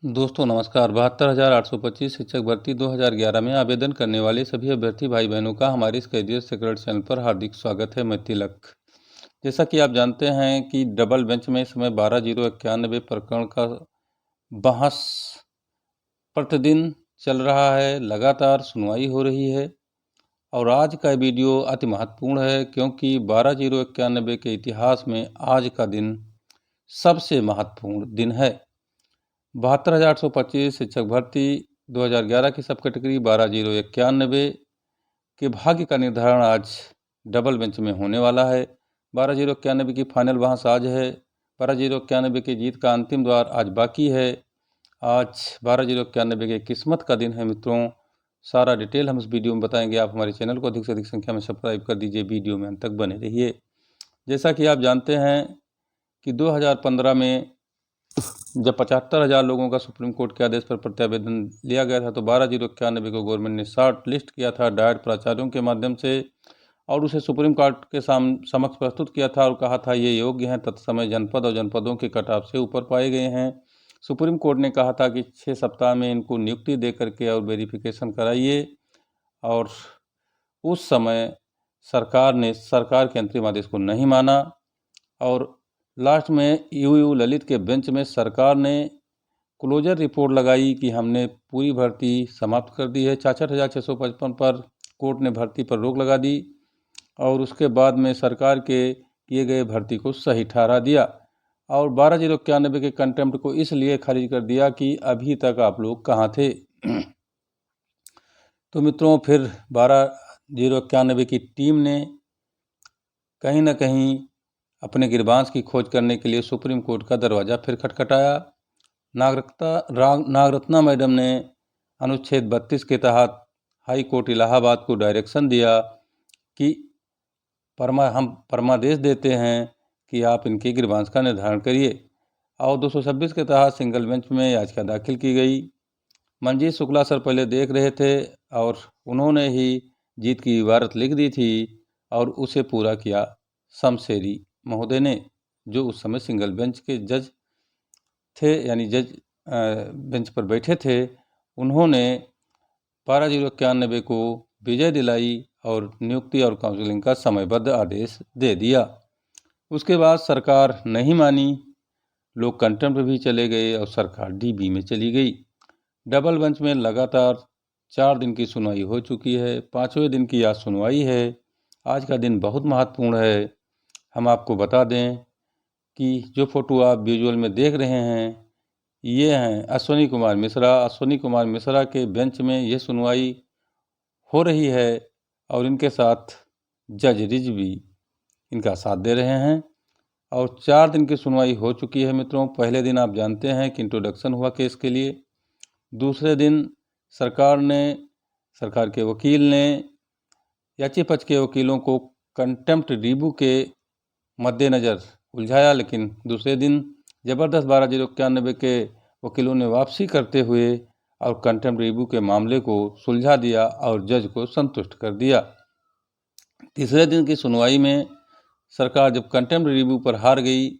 दोस्तों नमस्कार। 72,825 शिक्षक भर्ती 2011 में आवेदन करने वाले सभी अभ्यर्थी भाई बहनों का हमारे इस कैरियर सीक्रेट चैनल पर हार्दिक स्वागत है। मैं तिलक। जैसा कि आप जानते हैं कि डबल बेंच में इस समय 12,091 प्रकरण का बहस प्रतिदिन चल रहा है, लगातार सुनवाई हो रही है। और आज का वीडियो अति महत्वपूर्ण है क्योंकि 12,091 के इतिहास में आज का दिन सबसे महत्वपूर्ण दिन है। 72,825 शिक्षक भर्ती 2011 की सब कैटेगरी 12,091 के भाग्य का निर्धारण आज डबल बेंच में होने वाला है। 12,091 की फाइनल बहस आज है। 12,091 की जीत का अंतिम द्वार आज बाकी है। आज 12,091 के किस्मत का दिन है मित्रों। सारा डिटेल हम इस वीडियो में बताएंगे। आप हमारे चैनल को अधिक से अधिक संख्या में सब्सक्राइब कर दीजिए, वीडियो में अंत तक बने रहिए। जैसा कि आप जानते हैं कि 2015 में जब 75,000 लोगों का सुप्रीम कोर्ट के आदेश पर प्रत्यावेदन लिया गया था तो 12,091 को गवर्नमेंट ने शॉर्ट लिस्ट किया था डायट प्राचार्यों के माध्यम से और उसे सुप्रीम कोर्ट के समक्ष प्रस्तुत किया था और कहा था ये योग्य हैं। तत्समय जनपद और जनपदों के कटाव से ऊपर पाए गए हैं। सुप्रीम कोर्ट ने कहा था कि 6 सप्ताह में इनको नियुक्ति दे करके और वेरिफिकेशन कराइए। और उस समय सरकार के अंतरिम आदेश को नहीं माना और लास्ट में यू ललित के बेंच में सरकार ने क्लोजर रिपोर्ट लगाई कि हमने पूरी भर्ती समाप्त कर दी है। 66,655 पर कोर्ट ने भर्ती पर रोक लगा दी और उसके बाद में सरकार के किए गए भर्ती को सही ठहरा दिया और 12,091 के कंटेम्प्ट को इसलिए खारिज कर दिया कि अभी तक आप लोग कहाँ थे। तो मित्रों फिर 12,091 की टीम ने कहीं ना कहीं अपने गिरबांस की खोज करने के लिए सुप्रीम कोर्ट का दरवाज़ा फिर खटखटाया। नागरत्ना मैडम ने अनुच्छेद 32 के तहत हाई कोर्ट इलाहाबाद को डायरेक्शन दिया कि हम परमादेश देते हैं कि आप इनके गिरबांस का निर्धारण करिए और 226 के तहत सिंगल बेंच में याचिका दाखिल की गई। मंजीत शुक्ला सर पहले देख रहे थे और उन्होंने ही जीत की इबारत लिख दी थी और उसे पूरा किया शमशेरी महोदय ने, जो उस समय सिंगल बेंच के जज थे, यानी जज बेंच पर बैठे थे। उन्होंने 12,091 को विजय दिलाई और नियुक्ति और काउंसलिंग का समयबद्ध आदेश दे दिया। उसके बाद सरकार नहीं मानी, लोग कंटेम्प्ट भी चले गए और सरकार डीबी में चली गई। डबल बेंच में लगातार 4 दिन की सुनवाई हो चुकी है। 5वें दिन की आज सुनवाई है। आज का दिन बहुत महत्वपूर्ण है। हम आपको बता दें कि जो फोटो आप विजुअल में देख रहे हैं ये हैं अश्विनी कुमार मिश्रा। अश्विनी कुमार मिश्रा के बेंच में ये सुनवाई हो रही है और इनके साथ जज रिजवी इनका साथ दे रहे हैं और 4 दिन की सुनवाई हो चुकी है मित्रों। पहले दिन आप जानते हैं कि इंट्रोडक्शन हुआ केस के लिए। दूसरे दिन सरकार के वकील ने याची पक्ष के वकीलों को कंटेम्प्ट रिव्यू के मद्देनज़र उलझाया, लेकिन दूसरे दिन ज़बरदस्त 12,091 के वकीलों ने वापसी करते हुए और कंटेम्प्ट रिव्यू के मामले को सुलझा दिया और जज को संतुष्ट कर दिया। तीसरे दिन की सुनवाई में सरकार जब कंटेम्प्ट रिव्यू पर हार गई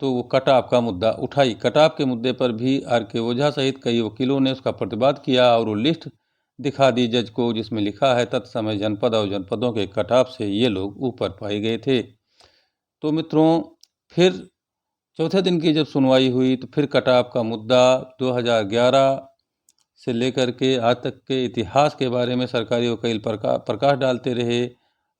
तो वो कटाव का मुद्दा उठाई। कटाव के मुद्दे पर भी आर.के. ओझा सहित कई वकीलों ने उसका प्रतिवाद किया और वो लिस्ट दिखा दी जज को जिसमें लिखा है तत्समय जनपद और जनपदों के कटाव से ये लोग ऊपर पाए गए थे। तो मित्रों फिर चौथे दिन की जब सुनवाई हुई तो फिर कटाव का मुद्दा 2011 से लेकर के आज तक के इतिहास के बारे में सरकारी वकील प्रकाश डालते रहे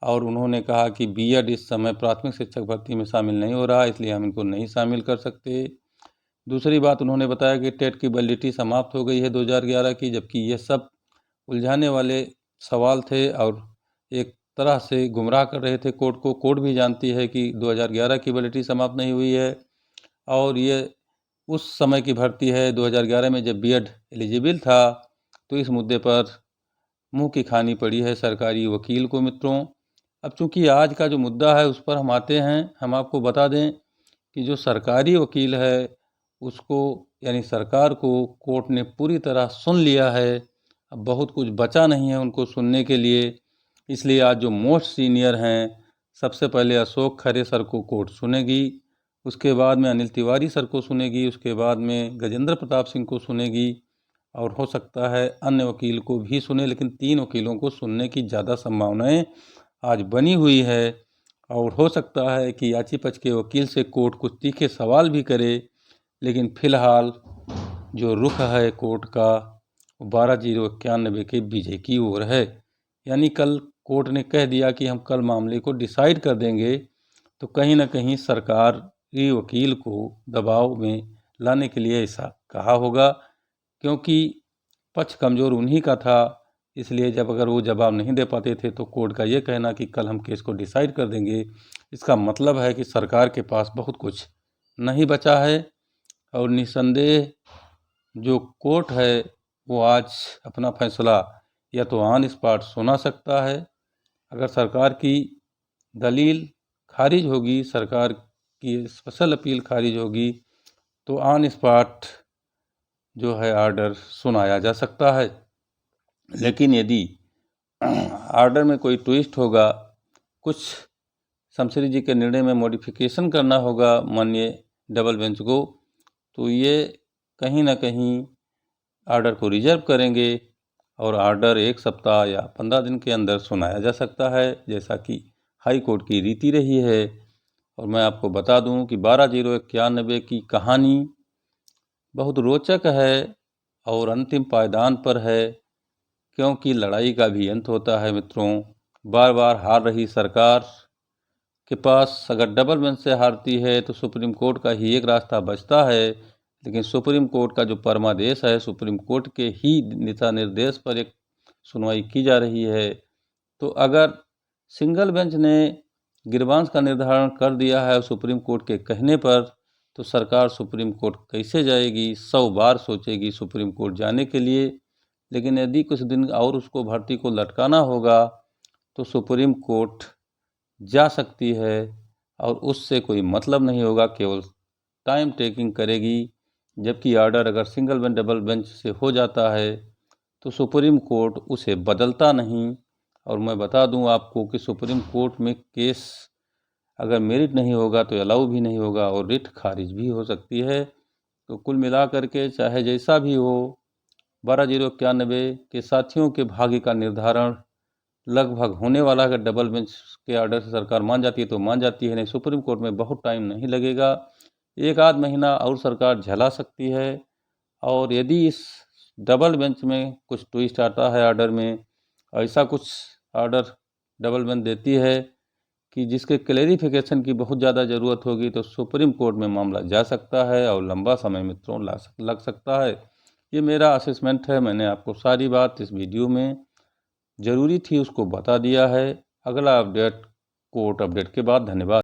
और उन्होंने कहा कि बीएड इस समय प्राथमिक शिक्षक भर्ती में शामिल नहीं हो रहा, इसलिए हम इनको नहीं शामिल कर सकते। दूसरी बात उन्होंने बताया कि टेट की वैलिडिटी समाप्त हो गई है 2011 की, जबकि ये सब उलझाने वाले सवाल थे और एक तरह से गुमराह कर रहे थे कोर्ट को। कोर्ट भी जानती है कि 2011 की वैलिडिटी समाप्त नहीं हुई है और ये उस समय की भर्ती है 2011 में जब बीएड एलिजिबल था। तो इस मुद्दे पर मुंह की खानी पड़ी है सरकारी वकील को मित्रों। अब चूंकि आज का जो मुद्दा है उस पर हम आते हैं। हम आपको बता दें कि जो सरकारी वकील है उसको यानी सरकार को कोर्ट ने पूरी तरह सुन लिया है। अब बहुत कुछ बचा नहीं है उनको सुनने के लिए, इसलिए आज जो मोस्ट सीनियर हैं सबसे पहले अशोक खरे सर को कोर्ट सुनेगी। उसके बाद में अनिल तिवारी सर को सुनेगी, उसके बाद में गजेंद्र प्रताप सिंह को सुनेगी और हो सकता है अन्य वकील को भी सुने, लेकिन 3 वकीलों को सुनने की ज़्यादा संभावनाएं आज बनी हुई है। और हो सकता है कि याची पक्ष के वकील से कोर्ट कुछ तीखे सवाल भी करे, लेकिन फिलहाल जो रुख है कोर्ट का 12-0-91 के विजय की ओर है। यानी कल कोर्ट ने कह दिया कि हम कल मामले को डिसाइड कर देंगे, तो कहीं ना कहीं सरकारी वकील को दबाव में लाने के लिए ऐसा कहा होगा, क्योंकि पक्ष कमज़ोर उन्हीं का था। इसलिए जब अगर वो जवाब नहीं दे पाते थे तो कोर्ट का ये कहना कि कल हम केस को डिसाइड कर देंगे, इसका मतलब है कि सरकार के पास बहुत कुछ नहीं बचा है। और निस्संदेह जो कोर्ट है वो आज अपना फैसला या तो ऑन स्पॉट सुना सकता है। अगर सरकार की दलील खारिज होगी, सरकार की स्पेशल अपील खारिज होगी, तो ऑन स्पॉट जो है आर्डर सुनाया जा सकता है। लेकिन यदि आर्डर में कोई ट्विस्ट होगा, कुछ शमशेरी जी के निर्णय में मॉडिफिकेशन करना होगा माननीय डबल बेंच को, तो ये कहीं ना कहीं आर्डर को रिजर्व करेंगे और आर्डर 1 सप्ताह या 15 दिन के अंदर सुनाया जा सकता है, जैसा कि हाई कोर्ट की रीति रही है। और मैं आपको बता दूं कि 12-0-91 की कहानी बहुत रोचक है और अंतिम पायदान पर है, क्योंकि लड़ाई का भी अंत होता है मित्रों। बार बार हार रही सरकार के पास अगर डबल बेंच से हारती है तो सुप्रीम कोर्ट का ही एक रास्ता बचता है, लेकिन सुप्रीम कोर्ट का जो परमादेश है, सुप्रीम कोर्ट के ही दिशा निर्देश पर एक सुनवाई की जा रही है। तो अगर सिंगल बेंच ने गिरबांस का निर्धारण कर दिया है सुप्रीम कोर्ट के कहने पर, तो सरकार सुप्रीम कोर्ट कैसे जाएगी? 100 बार सोचेगी सुप्रीम कोर्ट जाने के लिए। लेकिन यदि कुछ दिन और उसको भर्ती को लटकाना होगा तो सुप्रीम कोर्ट जा सकती है और उससे कोई मतलब नहीं होगा, केवल टाइम टेकिंग करेगी। जबकि आर्डर अगर सिंगल बेंच डबल बेंच से हो जाता है तो सुप्रीम कोर्ट उसे बदलता नहीं। और मैं बता दूं आपको कि सुप्रीम कोर्ट में केस अगर मेरिट नहीं होगा तो अलाउ भी नहीं होगा और रिट खारिज भी हो सकती है। तो कुल मिलाकर के चाहे जैसा भी हो, 12-0-91 के साथियों के भाग्य का निर्धारण लगभग होने वाला है। अगर डबल बेंच के आर्डर से सरकार मान जाती है तो मान जाती है, नहीं सुप्रीम कोर्ट में बहुत टाइम नहीं लगेगा, 1 आध महीना और सरकार झला सकती है। और यदि इस डबल बेंच में कुछ ट्विस्ट आता है आर्डर में, ऐसा कुछ आर्डर डबल बेंच देती है कि जिसके क्लेरिफिकेशन की बहुत ज़्यादा ज़रूरत होगी, तो सुप्रीम कोर्ट में मामला जा सकता है और लंबा समय मित्रों लग सकता है। ये मेरा असेसमेंट है। मैंने आपको सारी बात इस वीडियो में ज़रूरी थी उसको बता दिया है। अगला अपडेट कोर्ट अपडेट के बाद। धन्यवाद।